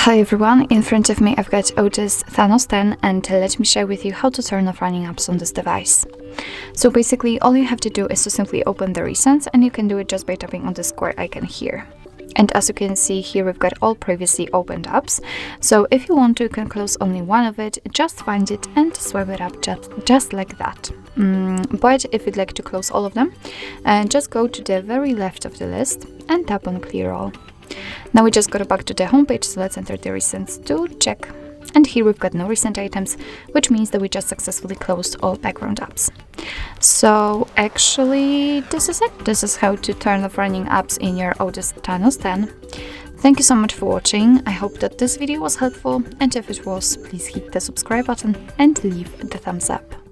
Hi everyone, in front of me I've got ODYS Thanos 10 and let me share with you how to turn off running apps on this device. So basically all you have to do is to simply open the recents, and you can do it just by tapping on the square icon here. And as you can see here, we've got all previously opened apps. So if you want to, you can close only one of it, just find it and swipe it up just like that. But if you'd like to close all of them, just go to the very left of the list and tap on clear all. Now we just got back to the homepage, so let's enter the recents to check. And here we've got no recent items, which means that we just successfully closed all background apps. So actually, this is it. This is how to turn off running apps in your ODYS Thanos 10. Thank you so much for watching. I hope that this video was helpful, and if it was, please hit the subscribe button and leave the thumbs up.